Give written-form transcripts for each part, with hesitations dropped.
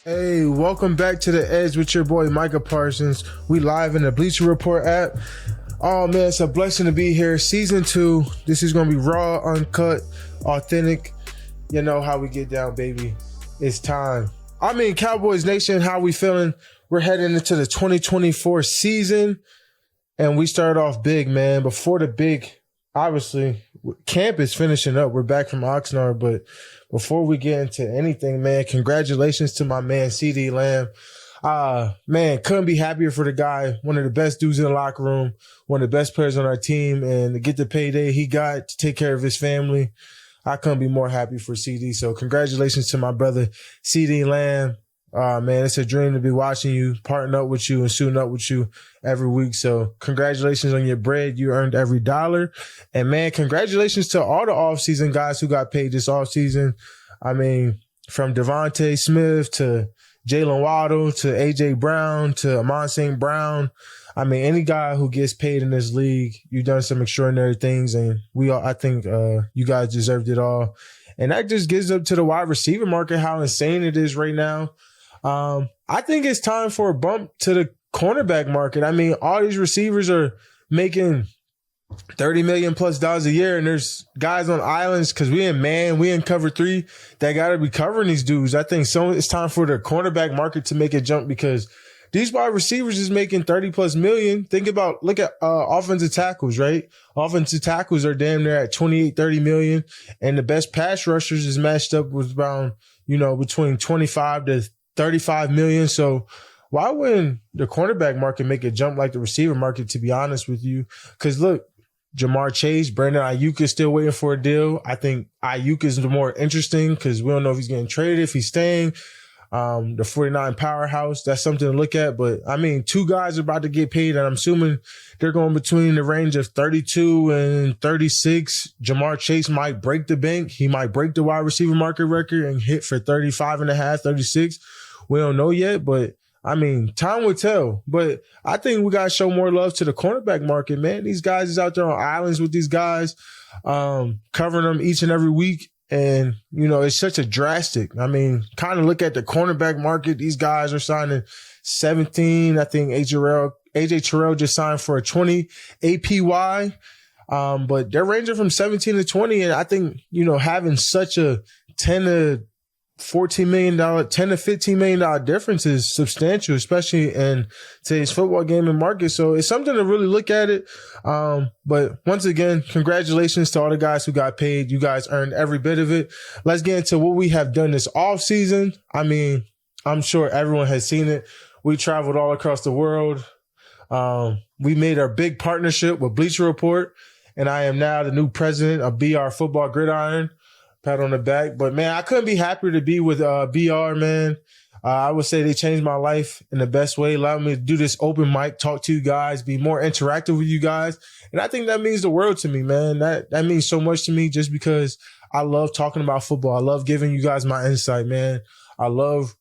Hey, welcome back to The Edge with your boy Micah Parsons. We live in the Bleacher Report app. Oh man, it's a blessing to be here. Season 2. This is gonna be raw, uncut, authentic. You know how we get down, baby. It's time. I mean, Cowboys Nation, how we feeling? We're heading into the 2024 season, and we start off big, man. Before the big, obviously, camp is finishing up. We're back from Oxnard, but before we get into anything, man, congratulations to my man, CeeDee Lamb. Man, couldn't be happier for the guy. One of the best dudes in the locker room, one of the best players on our team, and to get the payday he got to take care of his family, I couldn't be more happy for CeeDee. So congratulations to my brother, CeeDee Lamb. Man, it's a dream to be watching you, parting up with you and suiting up with you every week. So congratulations on your bread. You earned every dollar. And man, congratulations to all the offseason guys who got paid this offseason. I mean, from Devontae Smith to Jalen Waddle to A.J. Brown to Amon St. Brown. I mean, any guy who gets paid in this league, you've done some extraordinary things, and I think you guys deserved it all. And that just gives up to the wide receiver market how insane it is right now. I think it's time for a bump to the cornerback market. I mean, all these receivers are making $30 million plus a year, and there's guys on islands because we in cover 3 that got to be covering these dudes. I think it's time for the cornerback market to make a jump because these wide receivers is making 30 plus million. Look at offensive tackles, right? Offensive tackles are damn near at 28, 30 million, and the best pass rushers is matched up with around, between 25 to 35 million. So why wouldn't the cornerback market make a jump like the receiver market, to be honest with you? Because look, Jamar Chase, Brandon Ayuk is still waiting for a deal. I think Ayuk is the more interesting because we don't know if he's getting traded, if he's staying. The 49 powerhouse, that's something to look at. But I mean, 2 guys are about to get paid, and I'm assuming they're going between the range of 32 and 36. Jamar Chase might break the bank. He might break the wide receiver market record and hit for 35 and a half, 36. We don't know yet, but I mean, time will tell. But I think we got to show more love to the cornerback market, man. These guys is out there on islands with these guys, covering them each and every week. And, it's such a drastic. I mean, kind of look at the cornerback market. These guys are signing 17. I think AJ Terrell just signed for a 20 APY. But they're ranging from 17 to 20. And I think, having such a 10 to $14 million, $10 to $15 million difference is substantial, especially in today's football game and market. So it's something to really look at it. But once again, congratulations to all the guys who got paid. You guys earned every bit of it. Let's get into what we have done this off season. I mean, I'm sure everyone has seen it. We traveled all across the world. We made our big partnership with Bleacher Report, and I am now the new president of BR Football Gridiron. Pat on the back. But, man, I couldn't be happier to be with BR, man. I would say they changed my life in the best way, allowed me to do this open mic, talk to you guys, be more interactive with you guys. And I think that means the world to me, man. That means so much to me just because I love talking about football. I love giving you guys my insight, man. I love,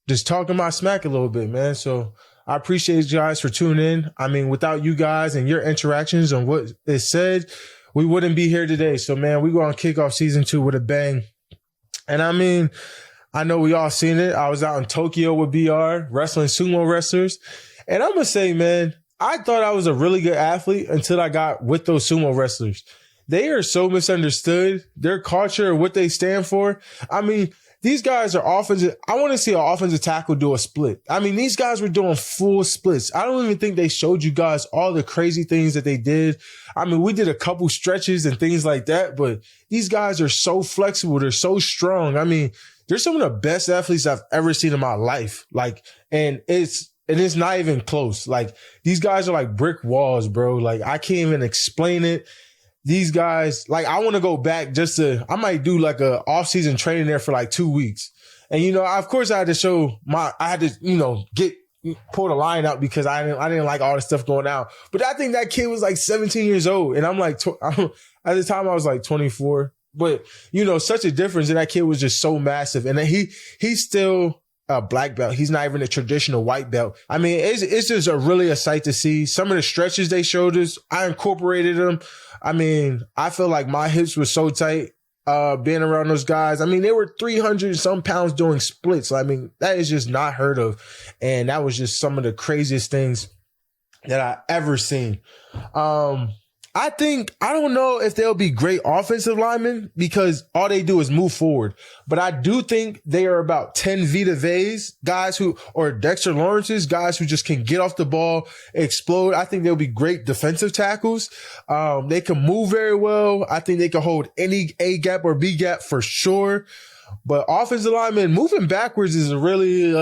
just talking my smack a little bit, man. So I appreciate you guys for tuning in. I mean, without you guys and your interactions on what is said, we wouldn't be here today. So, man, we're going to kick off season 2 with a bang. And I mean, I know we all seen it. I was out in Tokyo with BR, wrestling sumo wrestlers. And I'm going to say, man, I thought I was a really good athlete until I got with those sumo wrestlers. They are so misunderstood. Their culture, what they stand for. I mean, these guys are offensive. I want to see an offensive tackle do a split. I mean, these guys were doing full splits. I don't even think they showed you guys all the crazy things that they did. I mean, we did a couple stretches and things like that, but these guys are so flexible. They're so strong. I mean, they're some of the best athletes I've ever seen in my life. And it's not even close. Like, these guys are like brick walls, bro. Like, I can't even explain it. These guys, I want to go back I might do like a off-season training there for like 2 weeks. And, of course I had to pull the line out because I didn't like all the stuff going out. But I think that kid was like 17 years old. And I'm like, at the time I was like 24. But, such a difference. And that kid was just so massive. And he's still a black belt. He's not even a traditional white belt. I mean, it's just really a sight to see. Some of the stretches they showed us, I incorporated them. I mean, I feel like my hips were so tight. being around those guys. I mean, they were 300 and some pounds doing splits. I mean, that is just not heard of. And that was just some of the craziest things that I ever seen. I don't know if they'll be great offensive linemen because all they do is move forward. But I do think they are about 10 Vita Veas, guys or Dexter Lawrence's, guys who just can get off the ball, explode. I think they'll be great defensive tackles. They can move very well. I think they can hold any A gap or B gap for sure. But offensive lineman moving backwards is really,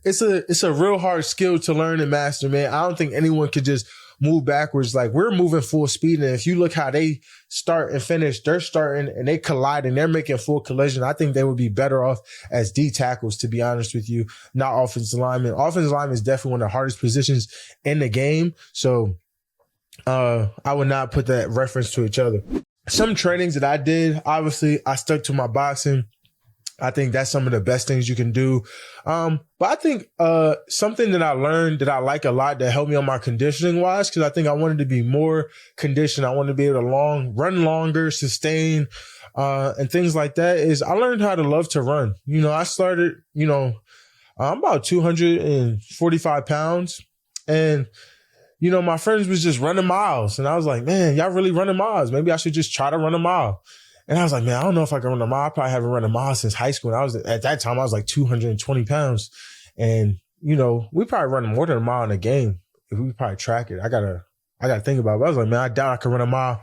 it's a real hard skill to learn and master, man. I don't think anyone could just move backwards. Like, we're moving full speed. And if you look how they start and finish, they're starting and they collide and they're making full collision. I think they would be better off as D tackles, to be honest with you, not offensive linemen. Offensive lineman is definitely one of the hardest positions in the game. So, I would not put that reference to each other. Some trainings that I did, obviously I stuck to my boxing. I think that's some of the best things you can do. But I think something that I learned that I like a lot that helped me on my conditioning wise, because I think I wanted to be more conditioned. I wanted to be able to run longer, sustain, and things like that, is I learned how to love to run. You know, I started, I'm about 245 pounds, and my friends was just running miles. And I was like, man, y'all really running miles. Maybe I should just try to run a mile. And I was like, man, I don't know if I can run a mile. I probably haven't run a mile since high school. And at that time, I was like 220 pounds. And, we probably run more than a mile in a game if we probably track it. I gotta think about it. But I was like, man, I doubt I can run a mile.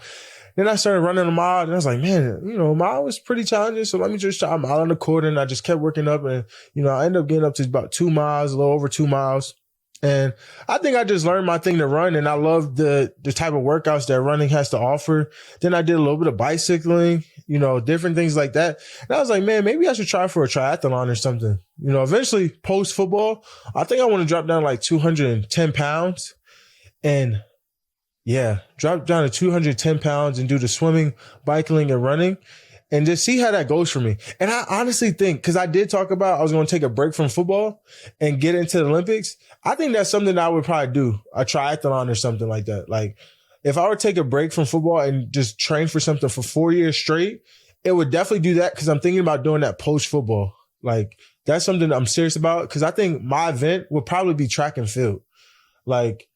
Then I started running a mile, and I was like, man, a mile was pretty challenging. So let me just try a mile on the quarter. And I just kept working up, and, I ended up getting up to about 2 miles, a little over 2 miles. And I think I just learned my thing to run, and I love the type of workouts that running has to offer. Then I did a little bit of bicycling, different things like that. And I was like, man, maybe I should try for a triathlon or something. Eventually post football, I think I want to drop down like 210 pounds and drop down to 210 pounds and do the swimming, bicycling, and running. And just see how that goes for me. And I honestly think, because I did talk about I was going to take a break from football and get into the Olympics. I think that's something that I would probably do, a triathlon or something like that. Like, if I would take a break from football and just train for something for 4 years straight, it would definitely do that, because I'm thinking about doing that post football. Like, that's something I'm serious about, because I think my event would probably be track and field. Like,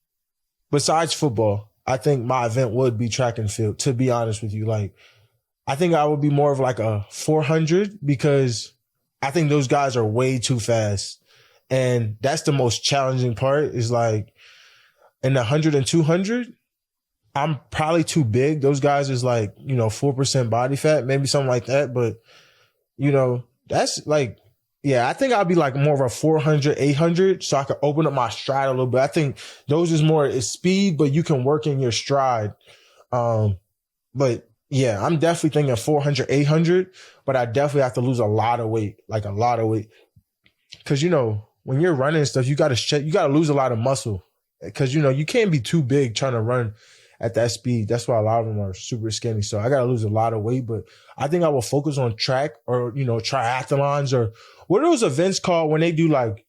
besides football, I think my event would be track and field, to be honest with you. Like, I think I would be more of like a 400, because I think those guys are way too fast. And that's the most challenging part, is like in the 100 and 200, I'm probably too big. Those guys is like, 4% body fat, maybe something like that. But, that's like, I think I'll be like more of a 400, 800, so I could open up my stride a little bit. I think those is speed, but you can work in your stride. But yeah, I'm definitely thinking 400, 800, but I definitely have to lose a lot of weight, like a lot of weight. Because, when you're running and stuff, you got to lose a lot of muscle. Because, you can't be too big trying to run at that speed. That's why a lot of them are super skinny. So I got to lose a lot of weight. But I think I will focus on track or, triathlons, or what are those events called when they do like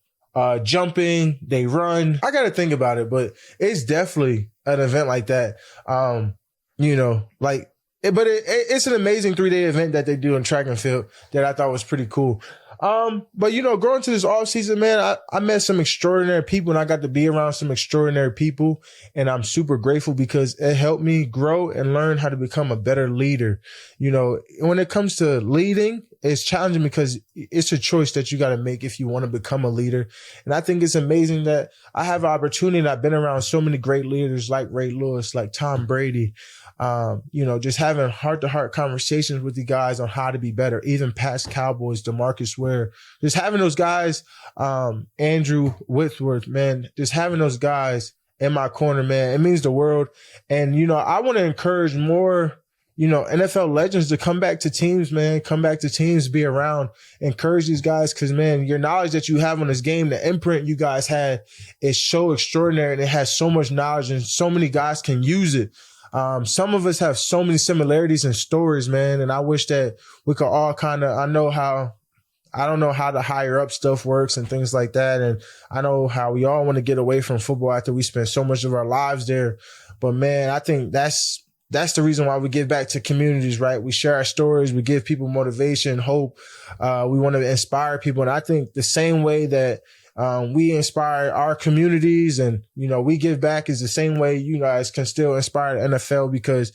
jumping, they run. I got to think about it, but it's definitely an event like that. But it's an amazing 3-day event that they do in track and field that I thought was pretty cool. But going to this offseason, man, I met some extraordinary people, and I got to be around some extraordinary people, and I'm super grateful because it helped me grow and learn how to become a better leader. When it comes to leading, it's challenging because it's a choice that you got to make if you want to become a leader. And I think it's amazing that I have an opportunity, and I've been around so many great leaders like Ray Lewis, like Tom Brady, just having heart-to-heart conversations with you guys on how to be better, even past Cowboys, DeMarcus Ware, just having those guys, Andrew Whitworth, man, just having those guys in my corner, man, it means the world. And, I want to encourage more, NFL legends to come back to teams, man, be around, encourage these guys. Cause man, your knowledge that you have on this game, the imprint you guys had is so extraordinary, and it has so much knowledge, and so many guys can use it. Some of us have so many similarities and stories, man. And I wish that we could all I don't know how the higher up stuff works and things like that. And I know how we all want to get away from football after we spend so much of our lives there. But man, I think that's that's the reason why we give back to communities, right? We share our stories. We give people motivation, hope. We want to inspire people. And I think the same way that we inspire our communities and, we give back is the same way you guys can still inspire the NFL, because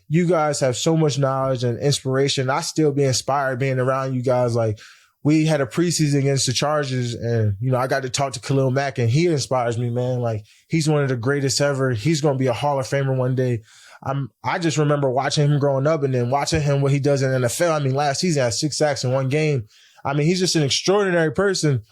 you guys have so much knowledge and inspiration. I still be inspired being around you guys. Like, we had a preseason against the Chargers and, I got to talk to Khalil Mack and he inspires me, man. Like, he's one of the greatest ever. He's going to be a Hall of Famer one day. I just remember watching him growing up and then watching him what he does in the NFL. I mean, last season had 6 sacks in one game. I mean, he's just an extraordinary person.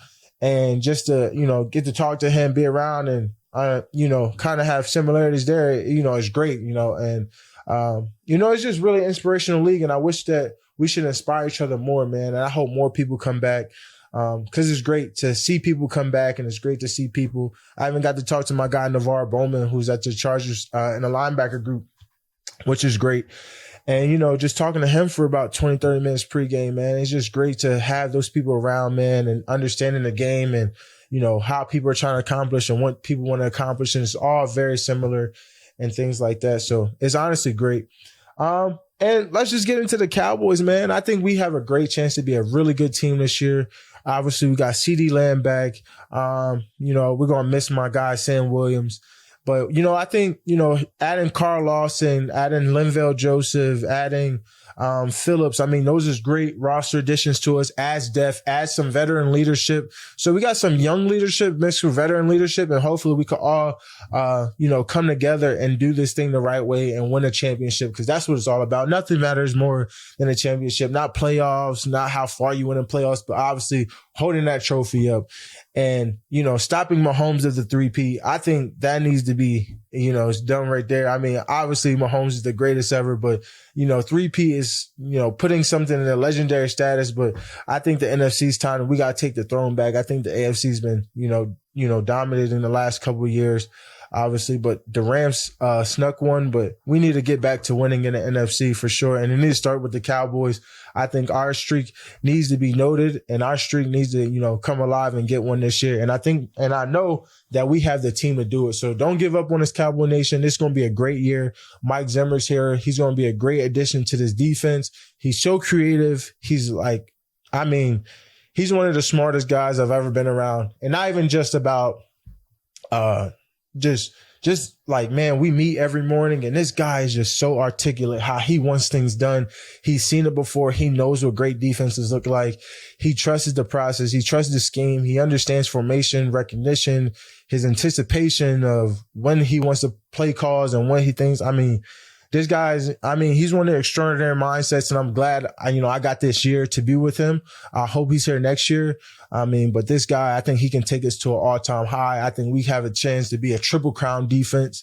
And just to, get to talk to him, be around and, kind of have similarities there, is great, and, it's just really an inspirational league. And I wish that we should inspire each other more, man. And I hope more people come back. Cause it's great to see people come back and it's great to see people. I even got to talk to my guy, Navarre Bowman, who's at the Chargers, in the linebacker group, which is great. And, just talking to him for about 20, 30 minutes pregame, man, it's just great to have those people around, man, and understanding the game and, how people are trying to accomplish and what people want to accomplish. And it's all very similar and things like that. So it's honestly great. And let's just get into the Cowboys, man. I think we have a great chance to be a really good team this year. Obviously, we got CeeDee Lamb back. We're going to miss my guy, Sam Williams. But, I think, adding Carl Lawson, adding Linval Joseph, adding Phillips, I mean, those are great roster additions to us, adds depth, adds some veteran leadership. So we got some young leadership mixed with veteran leadership, and hopefully we could all, come together and do this thing the right way and win a championship, because that's what it's all about. Nothing matters more than a championship, not playoffs, not how far you win in playoffs, but obviously holding that trophy up and, stopping Mahomes at the 3P. I think that needs to be, it's done right there. I mean, obviously Mahomes is the greatest ever, but, 3P is, putting something in a legendary status. But I think the NFC's time, we got to take the throne back. I think the AFC's been, dominated in the last couple of years, obviously, but the Rams snuck one, but we need to get back to winning in the NFC for sure. And it needs to start with the Cowboys. I think our streak needs to be noted and our streak needs to, come alive and get one this year. And I know that we have the team to do it. So don't give up on this Cowboy Nation. This is going to be a great year. Mike Zimmer's here. He's going to be a great addition to this defense. He's so creative. He's he's one of the smartest guys I've ever been around. And not even just about, just like, man, we meet every morning and this guy is just so articulate how he wants things done. He's seen it before. He knows what great defenses look like. He trusts the process. He trusts the scheme. He understands formation, recognition, his anticipation of when he wants to play calls and when he thinks, this guy's, he's one of the extraordinary mindsets, and I'm glad, I got this year to be with him. I hope he's here next year. But this guy, I think he can take us to an all-time high. I think we have a chance to be a triple crown defense,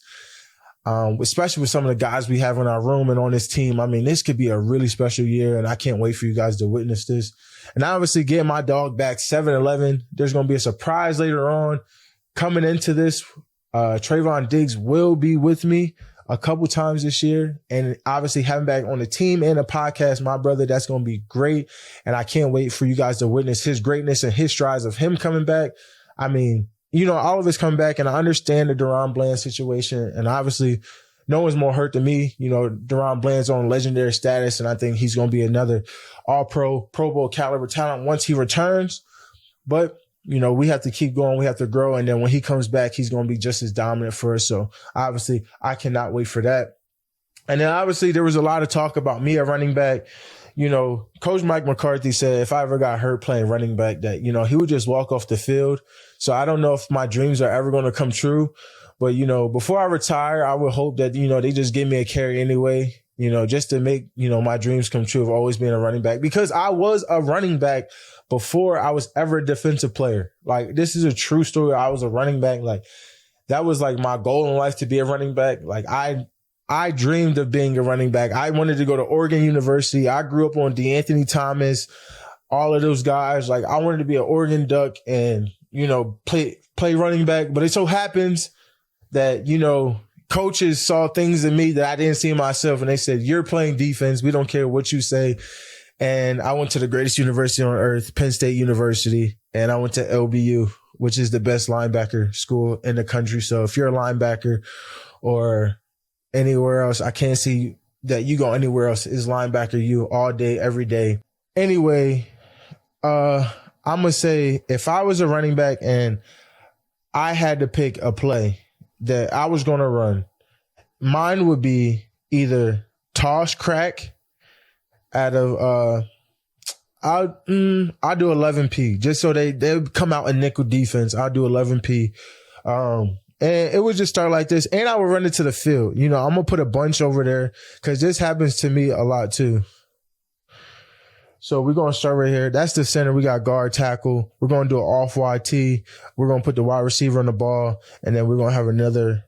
especially with some of the guys we have in our room and on this team. This could be a really special year, and I can't wait for you guys to witness this. And obviously getting my dog back 7-11. There's going to be a surprise later on coming into this. Trayvon Diggs will be with me a couple times this year, and obviously having back on the team and the podcast, my brother, that's going to be great. And I can't wait for you guys to witness his greatness and his strides of him coming back. All of us coming back, and I understand the Deron Bland situation, and obviously no one's more hurt than me. Deron Bland's on legendary status, and I think he's going to be another all-pro, Pro Bowl caliber talent once he returns. But we have to keep going. We have to grow. And then when he comes back, he's going to be just as dominant for us. So obviously I cannot wait for that. And then obviously there was a lot of talk about me at running back. Coach Mike McCarthy said if I ever got hurt playing running back that, he would just walk off the field. So I don't know if my dreams are ever going to come true. But, before I retire, I would hope that, they just give me a carry anyway. Just to make, my dreams come true of always being a running back, because I was a running back before I was ever a defensive player. Like, this is a true story. I was a running back. Like, that was like my goal in life, to be a running back. Like, I dreamed of being a running back. I wanted to go to Oregon University. I grew up on DeAnthony Thomas, all of those guys. Like, I wanted to be an Oregon Duck and, play running back. But it so happens that, coaches saw things in me that I didn't see in myself, and they said, you're playing defense. We don't care what you say. And I went to the greatest university on earth, Penn State University, and I went to LBU, which is the best linebacker school in the country. So if you're a linebacker or anywhere else. I can't see that you go anywhere else. Is linebacker you all day, every day. Anyway, I'm going to say if I was a running back and I had to pick a play that I was going to run, mine would be either toss crack out of I'll do 11P just so they come out in nickel defense. I'll do 11P. And it would just start like this. And I would run it to the field. You know, I'm going to put a bunch over there because this happens to me a lot too. So we're going to start right here. That's the center. We got guard, tackle. We're going to do an off YT. We're going to put the wide receiver on the ball. And then we're going to have another,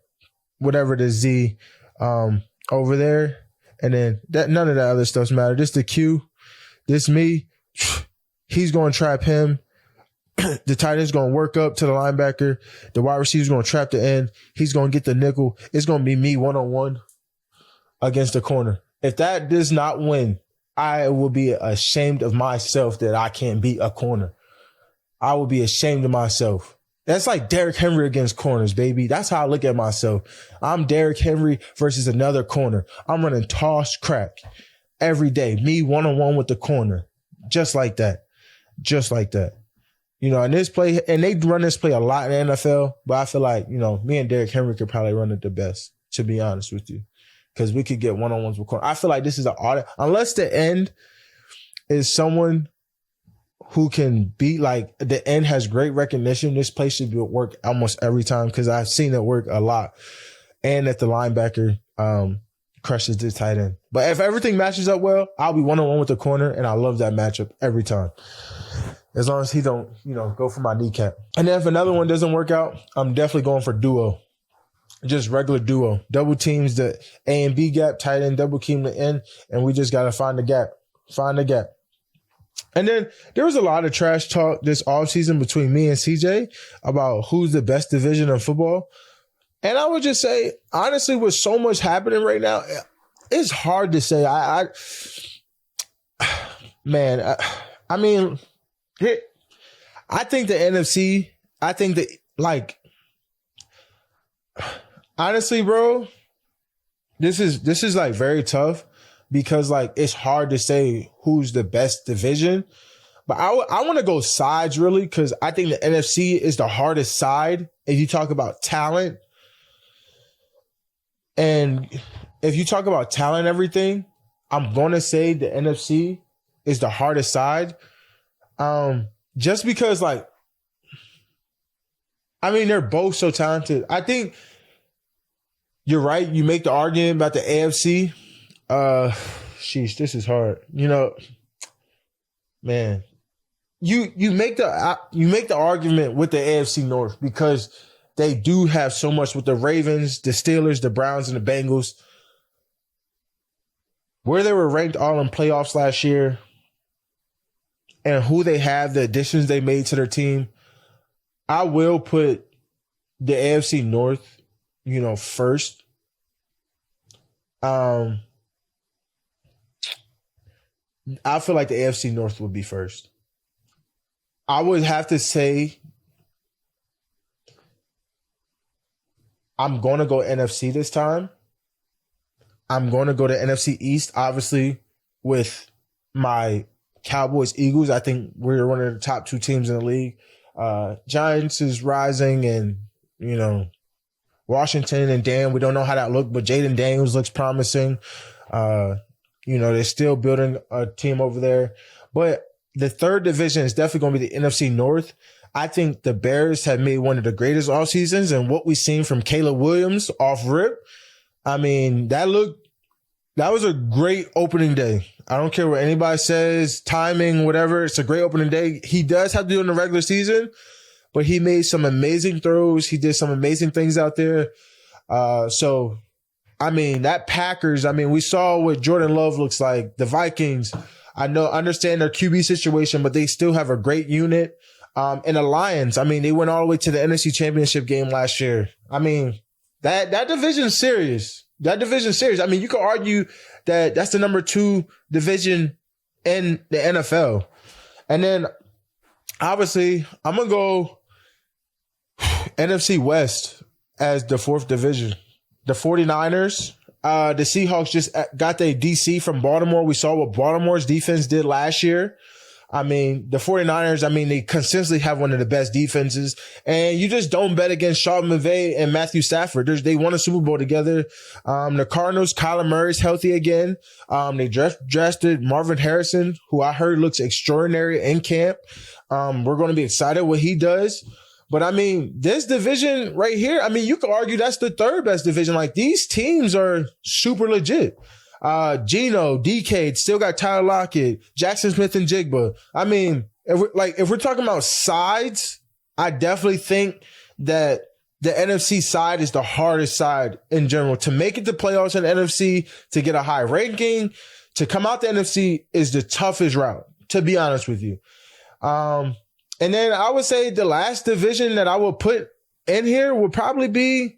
whatever the Z, over there. And then none of that other stuff matter. This the Q. This me. He's going to trap him. The tight end's going to work up to the linebacker. The wide receiver's going to trap the end. He's going to get the nickel. It's going to be me one-on-one against the corner. If that does not win, I will be ashamed of myself that I can't beat a corner. I will be ashamed of myself. That's like Derrick Henry against corners, baby. That's how I look at myself. I'm Derrick Henry versus another corner. I'm running toss crack every day. Me one-on-one with the corner. Just like that. Just like that. You know, and this play, and they run this play a lot in the NFL, but I feel like, you know, me and Derrick Henry could probably run it the best, to be honest with you. Because we could get one-on-ones with corner. I feel like this is an audit. Unless the end is someone who can beat, like, the end has great recognition, this play should work almost every time because I've seen it work a lot. And that the linebacker crushes the tight end. But if everything matches up well, I'll be one-on-one with the corner, and I love that matchup every time. As long as he don't, you know, go for my kneecap. And then if another one doesn't work out, I'm definitely going for duo. Just regular duo. Double teams the A and B gap, tight end, double team the end, and we just got to find the gap. Find the gap. And then there was a lot of trash talk this offseason between me and CJ about who's the best division of football. And I would just say, honestly, with so much happening right now, it's hard to say. I think the NFC, I think that, like, honestly, bro, this is like very tough because, like, it's hard to say who's the best division. But I want to go sides, really, because I think the NFC is the hardest side if you talk about talent. And if you talk about talent, everything, I'm going to say the NFC is the hardest side. Just because, like, I mean, they're both so talented. I think you're right. You make the argument about the AFC. Sheesh, this is hard. You know, man, you make the argument with the AFC North because they do have so much with the Ravens, the Steelers, the Browns, and the Bengals. Where they were ranked all in playoffs last year and who they have, the additions they made to their team, I will put the AFC North, you know, first. I feel like the AFC North would be first. I would have to say I'm going to go NFC this time. I'm going to go to NFC East, obviously, with my Cowboys, Eagles. I think we're one of the top two teams in the league. Giants is rising, and, you know, Washington and Dan, we don't know how that looked, but Jaden Daniels looks promising. You know, they're still building a team over there. But the third division is definitely going to be the NFC North. I think the Bears have made one of the greatest off seasons, and what we've seen from Caleb Williams off rip, I mean, that was a great opening day. I don't care what anybody says, timing, whatever. It's a great opening day. He does have to do it in the regular season, but he made some amazing throws. He did some amazing things out there. So, I mean, that Packers, I mean, we saw what Jordan Love looks like. The Vikings, understand their QB situation, but they still have a great unit. And the Lions, I mean, they went all the way to the NFC Championship game last year. I mean, that division's serious. That division's serious. I mean, you could argue that that's the number 2 division in the NFL. And then, obviously, I'm going to go NFC West as the 4th division. The 49ers, The Seahawks just got their DC from Baltimore. We saw what Baltimore's defense did last year. I mean, the 49ers, I mean, they consistently have one of the best defenses. And you just don't bet against Sean McVay and Matthew Stafford. They won a Super Bowl together. The Cardinals, Kyler Murray's healthy again. They drafted Marvin Harrison, who I heard looks extraordinary in camp. We're going to be excited what he does. But, I mean, this division right here, I mean, you could argue that's the third best division. Like, these teams are super legit. Geno, DK, still got Tyler Lockett, Jackson Smith and Jigba. I mean, if we're talking about sides, I definitely think that the NFC side is the hardest side in general. To make it to playoffs in the NFC, to get a high ranking, to come out the NFC is the toughest route, to be honest with you. And then I would say the last division that I will put in here would probably be,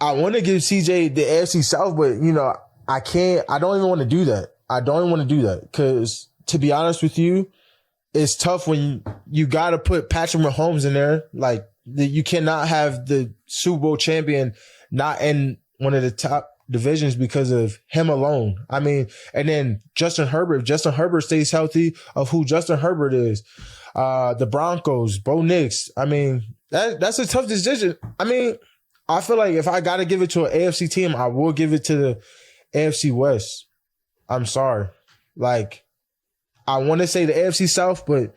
I want to give CJ the AFC South, but, you know, I don't even want to do that. I don't even want to do that because, to be honest with you, it's tough when you got to put Patrick Mahomes in there. Like, you cannot have the Super Bowl champion not in one of the top divisions because of him alone. I mean, and then Justin Herbert. If Justin Herbert stays healthy, of who Justin Herbert is, the Broncos, Bo Nix. I mean, that's a tough decision. I mean, I feel like if I got to give it to an AFC team, I will give it to the AFC West. I'm sorry. Like, I want to say the AFC South, but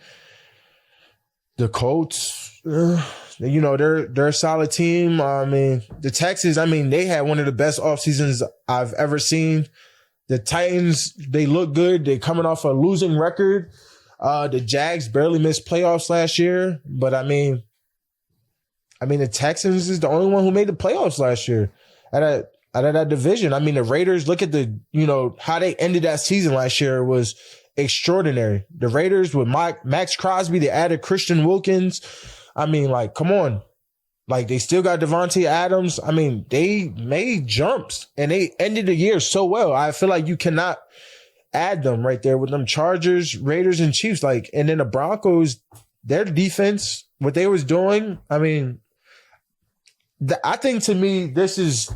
the Colts, you know, they're a solid team. I mean, the Texans, I mean, they had one of the best off seasons I've ever seen. The Titans, they look good. They're coming off a losing record. The Jags barely missed playoffs last year, but I mean, the Texans is the only one who made the playoffs last year out of that division. I mean, the Raiders, look at how they ended that season last year was extraordinary. The Raiders with Max Crosby, they added Christian Wilkins. I mean, like, come on. Like, they still got Devontae Adams. I mean, they made jumps and they ended the year so well. I feel like you cannot add them right there with them Chargers, Raiders, and Chiefs. Like, and then the Broncos, their defense, what they was doing, I mean, I think to me, this is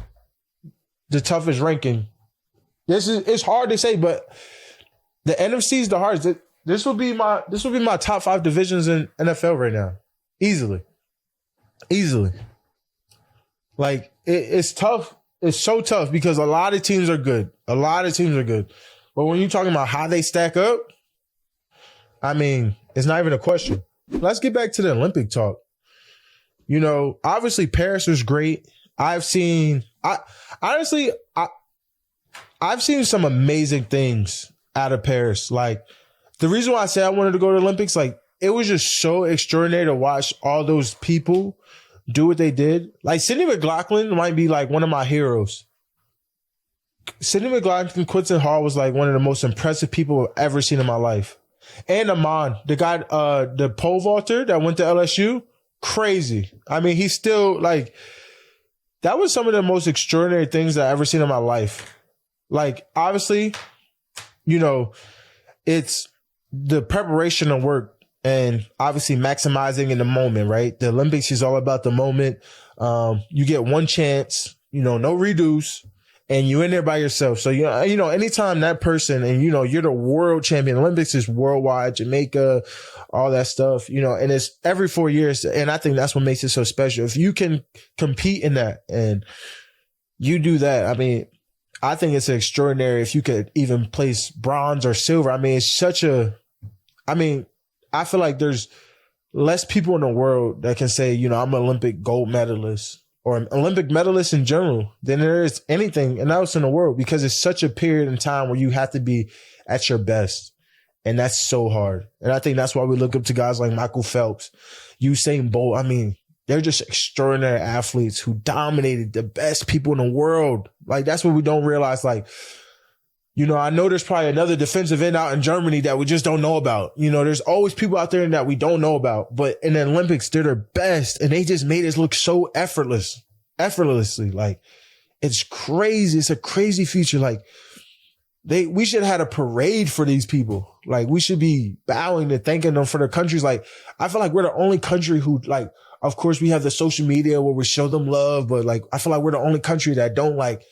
the toughest ranking. It's hard to say, but the NFC is the hardest. This will be my top 5 divisions in NFL right now. Easily. Like, it's tough. It's so tough because a lot of teams are good. But when you're talking about how they stack up, I mean, it's not even a question. Let's get back to the Olympic talk. You know, obviously Paris was great. I've seen some amazing things out of Paris. Like, the reason why I say I wanted to go to the Olympics, like, it was just so extraordinary to watch all those people do what they did. Like, Sidney McLaughlin might be like one of my heroes. Sidney McLaughlin, Quinton Hall was like one of the most impressive people I've ever seen in my life. And Amon, the guy, the pole vaulter that went to LSU, crazy. I mean, he's still like, that was some of the most extraordinary things that I've ever seen in my life. Like, obviously, you know, it's the preparation and work and obviously maximizing in the moment, right? The Olympics is all about the moment. You get one chance, you know, no redos, and you're in there by yourself. So, you know, anytime that person, and, you know, you're the world champion, Olympics is worldwide, Jamaica, all that stuff, you know, and it's every 4 years. And I think that's what makes it so special. If you can compete in that and you do that, I mean, I think it's extraordinary if you could even place bronze or silver. I mean, I feel like there's less people in the world that can say, you know, I'm an Olympic gold medalist or an Olympic medalist in general than there is anything else in the world, because it's such a period in time where you have to be at your best. And that's so hard. And I think that's why we look up to guys like Michael Phelps, Usain Bolt. I mean, they're just extraordinary athletes who dominated the best people in the world. Like, that's what we don't realize. Like, you know, I know there's probably another defensive end out in Germany that we just don't know about. You know, there's always people out there that we don't know about. But in the Olympics, they're their best. And they just made us look so effortlessly. Like, it's crazy. It's a crazy feature. Like, we should have had a parade for these people. Like, we should be bowing and thanking them for their countries. Like, I feel like we're the only country who, like, of course, we have the social media where we show them love, but like, I feel like we're the only country that don't like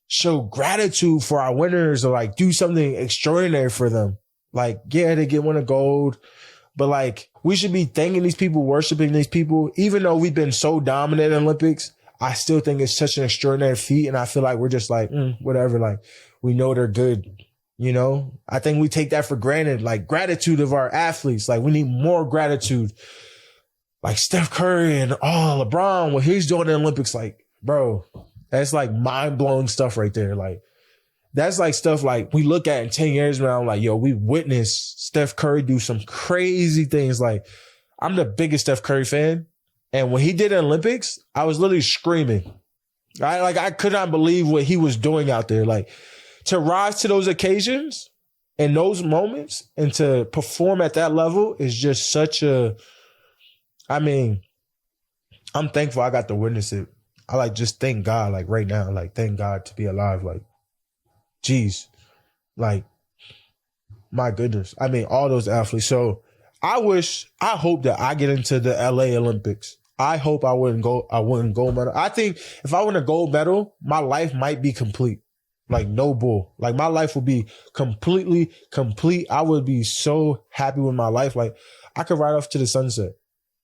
show gratitude for our winners or like do something extraordinary for them. Like, yeah, they win a gold, but like, we should be thanking these people, worshiping these people. Even though we've been so dominant in Olympics, I still think it's such an extraordinary feat. And I feel like we're just like, whatever. Like, we know they're good. You know, I think we take that for granted, like gratitude of our athletes. Like, we need more gratitude. Like Steph Curry and LeBron, what he's doing in the Olympics, like, bro, that's like mind blowing stuff right there. Like, that's like stuff like we look at in 10 years now, like, yo, we witnessed Steph Curry do some crazy things. Like, I'm the biggest Steph Curry fan. And when he did the Olympics, I was literally screaming. I could not believe what he was doing out there. Like, to rise to those occasions and those moments and to perform at that level is just such a, I'm thankful I got to witness it. I like just thank God, like right now, like thank God to be alive. Like, geez, like my goodness. All those athletes. So I hope that I get into the LA Olympics. I hope I wouldn't gold medal. I think if I win a gold medal, my life might be complete. Like, no bull. Like, my life would be completely complete. I would be so happy with my life. Like, I could ride off to the sunset.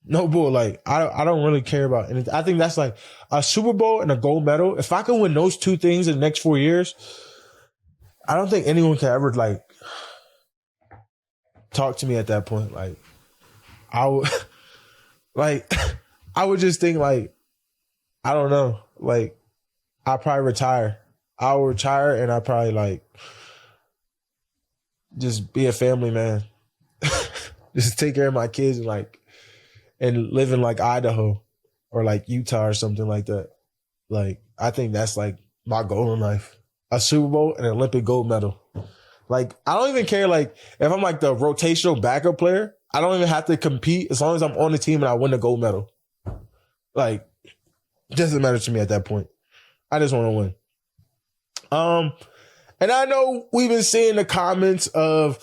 No bull. Like, I don't really care about anything. I think that's like a Super Bowl and a gold medal. If I can win those two things in the next 4 years, I don't think anyone can ever, like, talk to me at that point. Like, I would, like, I would just think, like, I don't know. Like, I'll probably retire. I'll retire and I'll probably, like, just be a family man. Just take care of my kids and, like, and live in, like, Idaho or, like, Utah or something like that. Like, I think that's, like, my goal in life. A Super Bowl and an Olympic gold medal. Like, I don't even care, like, if I'm, like, the rotational backup player, I don't even have to compete as long as I'm on the team and I win the gold medal. Like, it doesn't matter to me at that point. I just want to win. And I know we've been seeing the comments of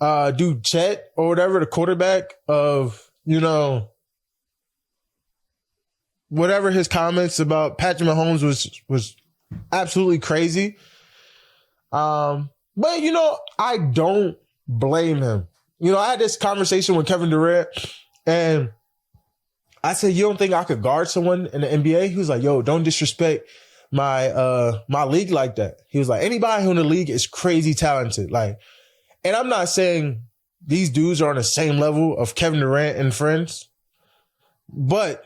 dude Chet or whatever, the quarterback of, you know, whatever his comments about Patrick Mahomes was absolutely crazy. But, you know, I don't blame him. You know, I had this conversation with Kevin Durant and I said, you don't think I could guard someone in the NBA? He was like, yo, don't disrespect my league like that. He was like, anybody who in the league is crazy talented. Like, and I'm not saying these dudes are on the same level of Kevin Durant and friends, but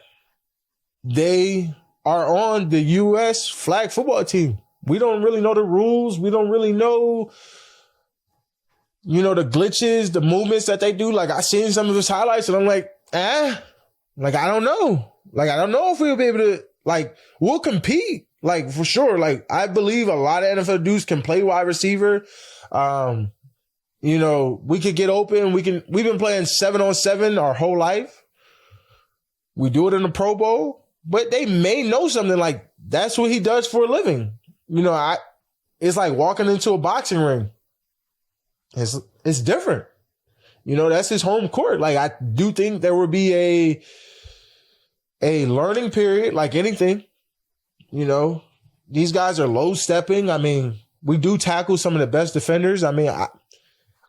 they are on the US flag football team. We don't really know the rules. We don't really know, you know, the glitches, the movements that they do. Like, I seen some of his highlights and I'm like, like, I don't know. Like, I don't know if we'll be able to, like, we'll compete. Like, for sure. Like, I believe a lot of NFL dudes can play wide receiver. You know, we could get open. We've been playing 7-on-7 our whole life. We do it in the Pro Bowl, but they may know something like that's what he does for a living. You know, it's like walking into a boxing ring. It's different. You know, that's his home court. Like, I do think there would be a learning period, like anything. You know, these guys are low stepping. I mean, we do tackle some of the best defenders. I mean,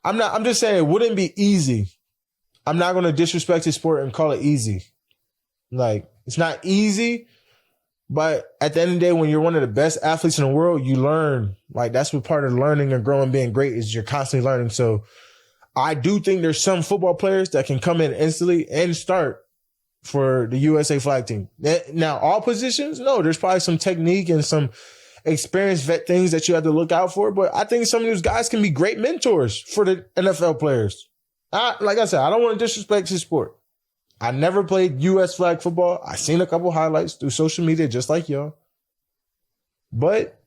I'm just saying it wouldn't be easy. I'm not going to disrespect his sport and call it easy. Like, it's not easy, but at the end of the day, when you're one of the best athletes in the world, you learn. Like, that's what part of learning and growing, being great is you're constantly learning. So I do think there's some football players that can come in instantly and start for the USA flag team. Now, all positions, no, there's probably some technique and some experienced vet things that you have to look out for. But I think some of those guys can be great mentors for the NFL players. Like I said, I don't want to disrespect his sport. I never played US flag football. I seen a couple highlights through social media, just like y'all. But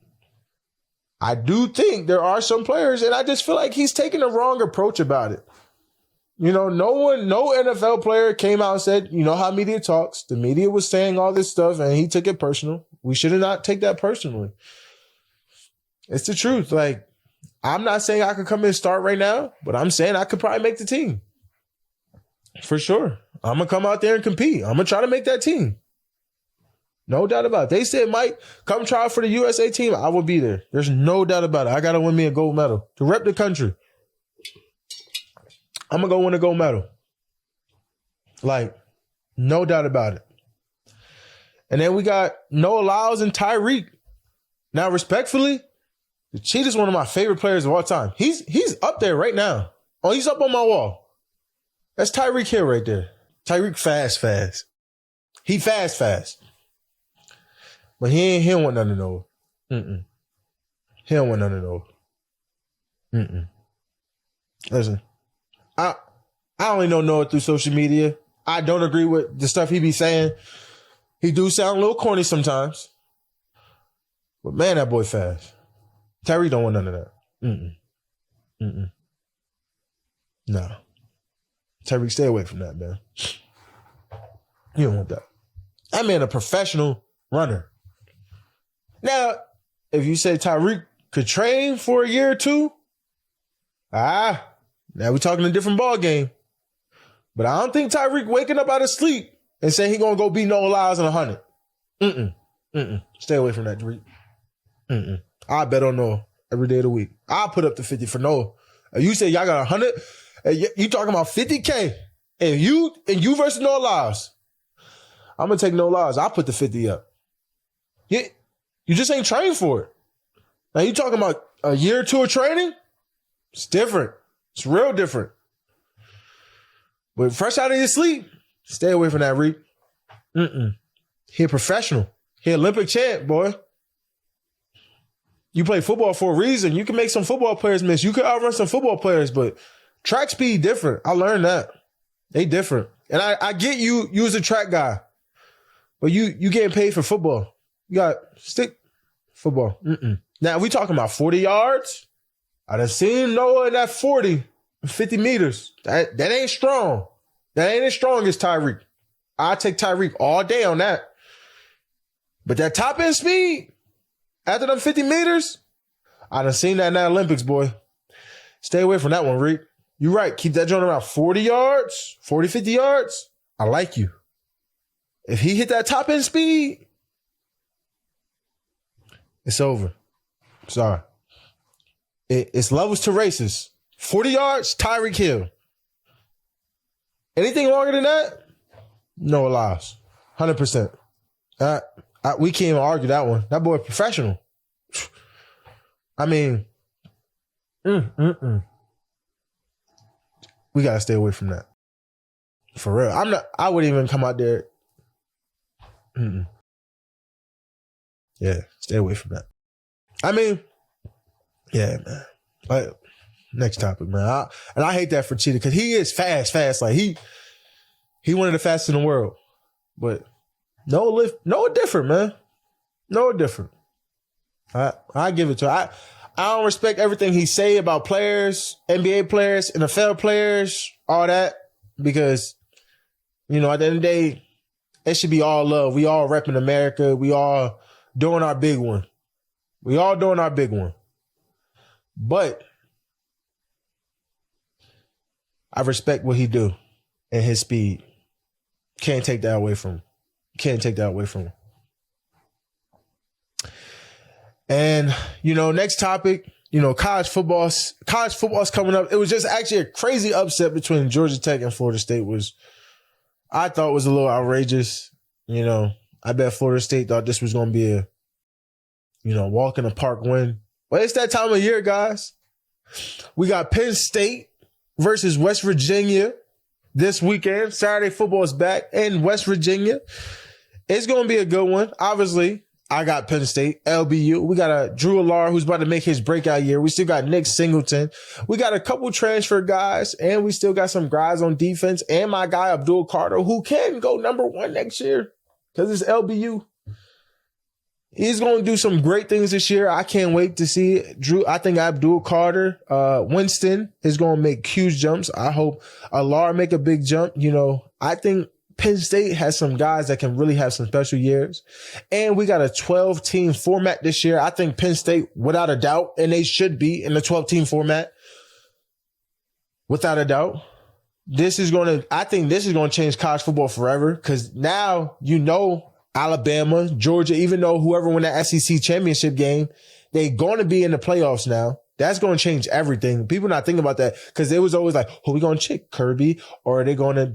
I do think there are some players, and I just feel like he's taking the wrong approach about it. You know, no NFL player came out and said, you know how media talks. The media was saying all this stuff and he took it personal. We should not take that personally. It's the truth. Like, I'm not saying I could come in and start right now, but I'm saying I could probably make the team. For sure. I'm going to come out there and compete. I'm going to try to make that team. No doubt about it. They said, Mike, come try for the USA team. I will be there. There's no doubt about it. I got to win me a gold medal to rep the country. I'm going to go win a gold medal. Like, no doubt about it. And then we got Noah Lyles and Tyreek. Now, respectfully, the Cheetah's one of my favorite players of all time. He's up there right now. Oh, he's up on my wall. That's Tyreek Hill right there. Tyreek fast. He fast. But he don't want nothing to know. He don't want nothing to know. Listen, I only know Noah through social media. I don't agree with the stuff he be saying. He do sound a little corny sometimes. But man, that boy fast. Tyreek don't want none of that. No. Tyreek, stay away from that, man. You don't want that. That man a professional runner. Now, if you say Tyreek could train for a year or two, now we're talking a different ball game. But I don't think Tyreek waking up out of sleep and saying he gonna go beat Noah Lyles in 100. Stay away from that, Tyreek. I bet on Noah every day of the week. I'll put up the 50 for Noah. If you say y'all got 100, you talking about 50K. And you versus Noah Lyles. I'm gonna take Noah Lyles. I'll put the 50 up. You just ain't trained for it. Now you talking about a year or two of training? It's different. It's real different. But fresh out of your sleep, stay away from that, Reek. He a professional. He Olympic champ, boy. You play football for a reason. You can make some football players miss. You can outrun some football players, but track speed different. I learned that. They different. And I get you was a track guy. But you getting paid for football. You got stick football. Now, we talking about 40 yards. I done seen Noah in that 40, 50 meters. That ain't strong. That ain't as strong as Tyreek. I take Tyreek all day on that. But that top end speed, after them 50 meters, I done seen that in the Olympics, boy. Stay away from that one, Reek. You right. Keep that joint around 40 yards, 40, 50 yards. I like you. If he hit that top end speed, it's over. Sorry. It's levels to races. 40 yards, Tyreek Hill. Anything longer than that? Noah Lyles. 100%. We can't even argue that one. That boy professional. I mean, we gotta stay away from that. For real. I wouldn't even come out there. Yeah, stay away from that. I mean, yeah, man. Like, next topic, man. I hate that for Cheetah because he is fast. Like he one of the fastest in the world. But Noah different, man. Noah different. I give it to him. I don't respect everything he say about players, NBA players, NFL players, all that, because, at the end of the day, it should be all love. We all repping America. We all doing our big one. But I respect what he do and his speed. Can't take that away from him. And, next topic, college football's coming up. It was just actually a crazy upset between Georgia Tech and Florida State I thought was a little outrageous. I bet Florida State thought this was going to be a, walk in the park win. But it's that time of year, guys. We got Penn State versus West Virginia this weekend. Saturday football is back in West Virginia. It's going to be a good one. Obviously, I got Penn State, LBU. We got a Drew Allar who's about to make his breakout year. We still got Nick Singleton. We got a couple transfer guys, and we still got some guys on defense, and my guy Abdul Carter, who can go number one next year because it's LBU. He's going to do some great things this year. I can't wait to see it. Drew, I think Abdul Carter, Winston is going to make huge jumps. I hope Allar make a big jump. I think Penn State has some guys that can really have some special years. And we got a 12-team format this year. I think Penn State, without a doubt, and they should be in the 12-team format. Without a doubt. I think this is going to change college football forever, because now, Alabama, Georgia, even though whoever won that SEC championship game, they're going to be in the playoffs now. That's going to change everything. People not thinking about that, because it was always like, who are we going to check, Kirby? Or are they going to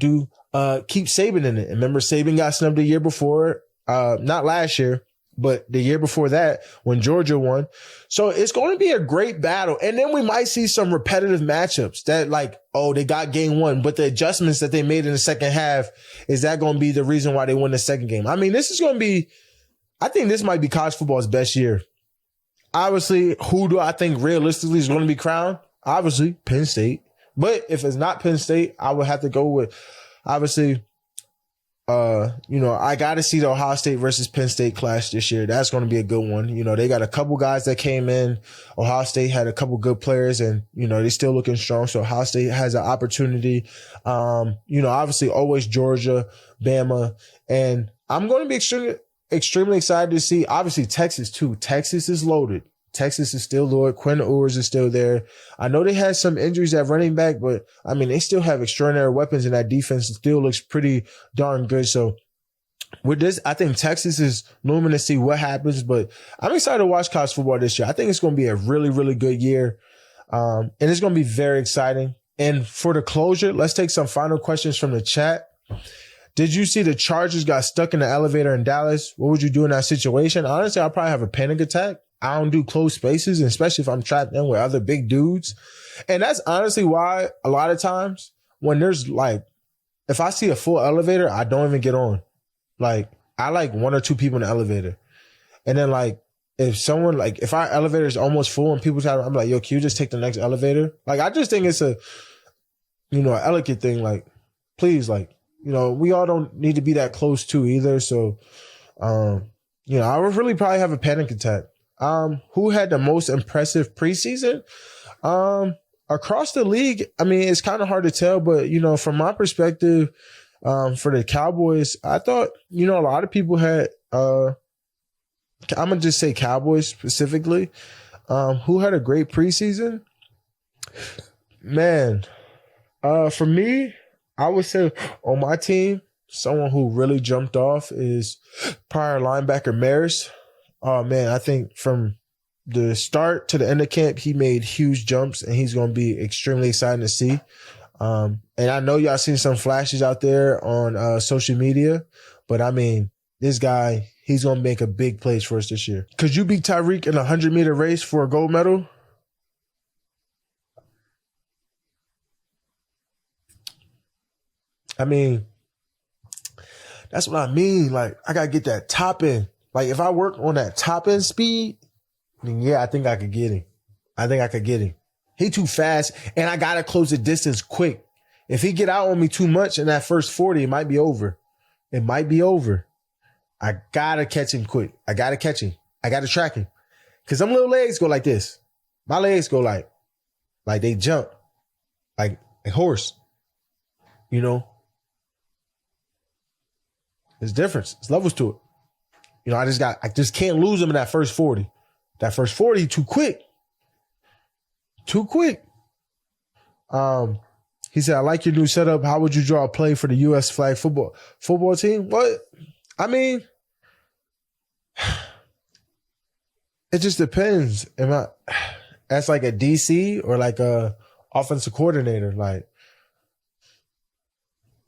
keep Saban in it? And remember, Saban got snubbed the year before, not last year, but the year before that when Georgia won. So it's going to be a great battle. And then we might see some repetitive matchups that they got game one, but the adjustments that they made in the second half, is that going to be the reason why they won the second game? I mean, I think this might be college football's best year. Obviously, who do I think realistically is going to be crowned? Obviously, Penn State. But if it's not Penn State, I would have to go with, obviously, I got to see the Ohio State versus Penn State clash this year. That's going to be a good one. They got a couple guys that came in. Ohio State had a couple good players, and, they're still looking strong. So Ohio State has an opportunity. Obviously always Georgia, Bama, and I'm going to be extremely excited to see, obviously, Texas too. Texas is loaded. Texas is still loaded. Quinn Ewers is still there. I know they had some injuries at running back, but I mean, they still have extraordinary weapons, and that defense still looks pretty darn good. So with this, I think Texas is looming to see what happens, but I'm excited to watch college football this year. I think it's going to be a really, really good year. And it's going to be very exciting. And for the closure, let's take some final questions from the chat. Did you see the Chargers got stuck in the elevator in Dallas? What would you do in that situation? Honestly, I'll probably have a panic attack. I don't do closed spaces, especially if I'm trapped in with other big dudes. And that's honestly why a lot of times when there's if I see a full elevator, I don't even get on. I like one or two people in the elevator. And then if our elevator is almost full and people I'm like, yo, can you just take the next elevator? I just think it's an etiquette thing. Please, we all don't need to be that close to either. So, I would really probably have a panic attack. Who had the most impressive preseason? Across the league, I mean, it's kind of hard to tell, but, from my perspective, for the Cowboys, I thought, a lot of people had, I'm going to just say Cowboys specifically, who had a great preseason. Man, for me, I would say on my team, someone who really jumped off is prior linebacker Maris. Oh, man, I think from the start to the end of camp, he made huge jumps, and he's going to be extremely exciting to see. And I know y'all seen some flashes out there on social media, but I mean, this guy, he's going to make a big plays for us this year. Could you beat Tyreek in a 100-meter race for a gold medal? I mean, that's what I mean. I got to get that top end. If I work on that top end speed, then yeah, I think I could get him. He too fast, and I got to close the distance quick. If he get out on me too much in that first 40, it might be over. I got to catch him quick. I got to track him. Because them little legs go like this. My legs go like they jump. Like a horse. There's difference. There's levels to it. I just can't lose him in that first 40. That first 40, too quick. He said, I like your new setup. How would you draw a play for the U.S. flag football team? What? I mean, it just depends. Am I as a DC or a offensive coordinator?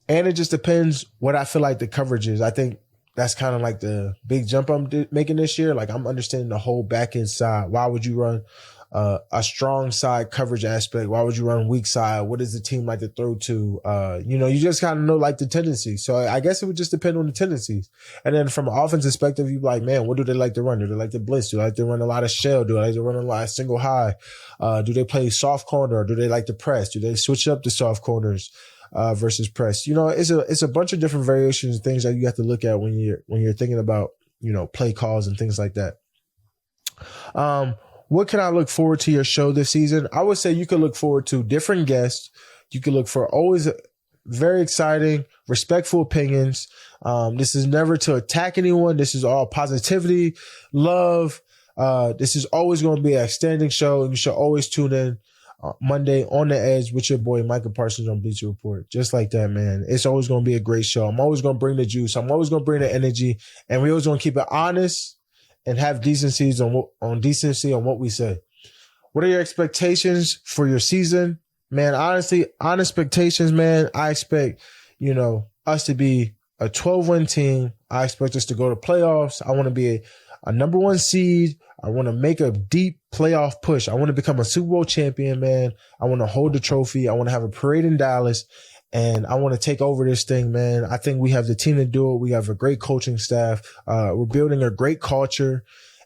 And it just depends what I feel like the coverage is. I think that's kind of the big jump I'm making this year. I'm understanding the whole back end side. Why would you run a strong side coverage aspect? Why would you run weak side? What does the team like to throw to? You just kind of know the tendencies. So I guess it would just depend on the tendencies. And then from an offense perspective, you'd be like, man, what do they like to run? Do they like to blitz? Do they like to run a lot of shell? Do they like to run a lot of single high? Do they play soft corner? Or do they like to press? Do they switch up the soft corners? Versus press. It's a bunch of different variations and things that you have to look at when you're thinking about, play calls and things like that. What can I look forward to your show this season? I would say you could look forward to different guests. You could look for always very exciting, respectful opinions. This is never to attack anyone. This is all positivity, love. This is always going to be an outstanding show, and you should always tune in. Monday on the Edge with your boy Micah Parsons on Bleacher Report. Just like that, man. It's always going to be a great show. I'm always going to bring the juice. I'm always going to bring the energy, and we always going to keep it honest and have decency on what we say. What are your expectations for your season? Man, honestly, on expectations, man, I expect, us to be a 12-win team. I expect us to go to playoffs. I want to be a number one seed. I want to make a deep playoff push. I want to become a Super Bowl champion, man. I want to hold the trophy. I want to have a parade in Dallas, and I want to take over this thing, man. I think we have the team to do it. We have a great coaching staff. We're building a great culture,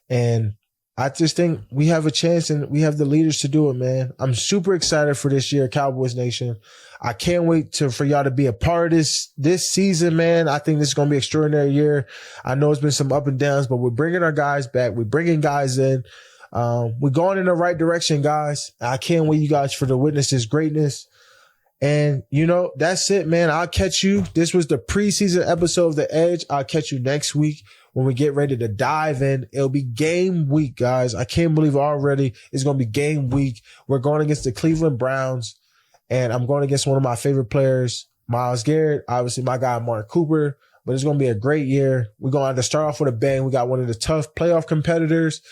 and I just think we have a chance and we have the leaders to do it, man. I'm super excited for this year, Cowboys Nation. I can't wait for y'all to be a part of this season, man. I think this is going to be an extraordinary year. I know it's been some up and downs, but we're bringing our guys back. We're bringing guys in. We're going in the right direction, guys. I can't wait you guys to witness this greatness. And, that's it, man. I'll catch you. This was the preseason episode of The Edge. I'll catch you next week when we get ready to dive in. It'll be game week, guys. I can't believe already it's going to be game week. We're going against the Cleveland Browns, and I'm going against one of my favorite players, Myles Garrett. Obviously, my guy, Mark Cooper. But it's going to be a great year. We're going to have to start off with a bang. We got one of the tough playoff competitors.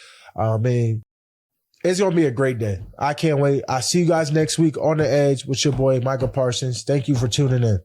It's going to be a great day. I can't wait. I'll see you guys next week on The Edge with your boy, Micah Parsons. Thank you for tuning in.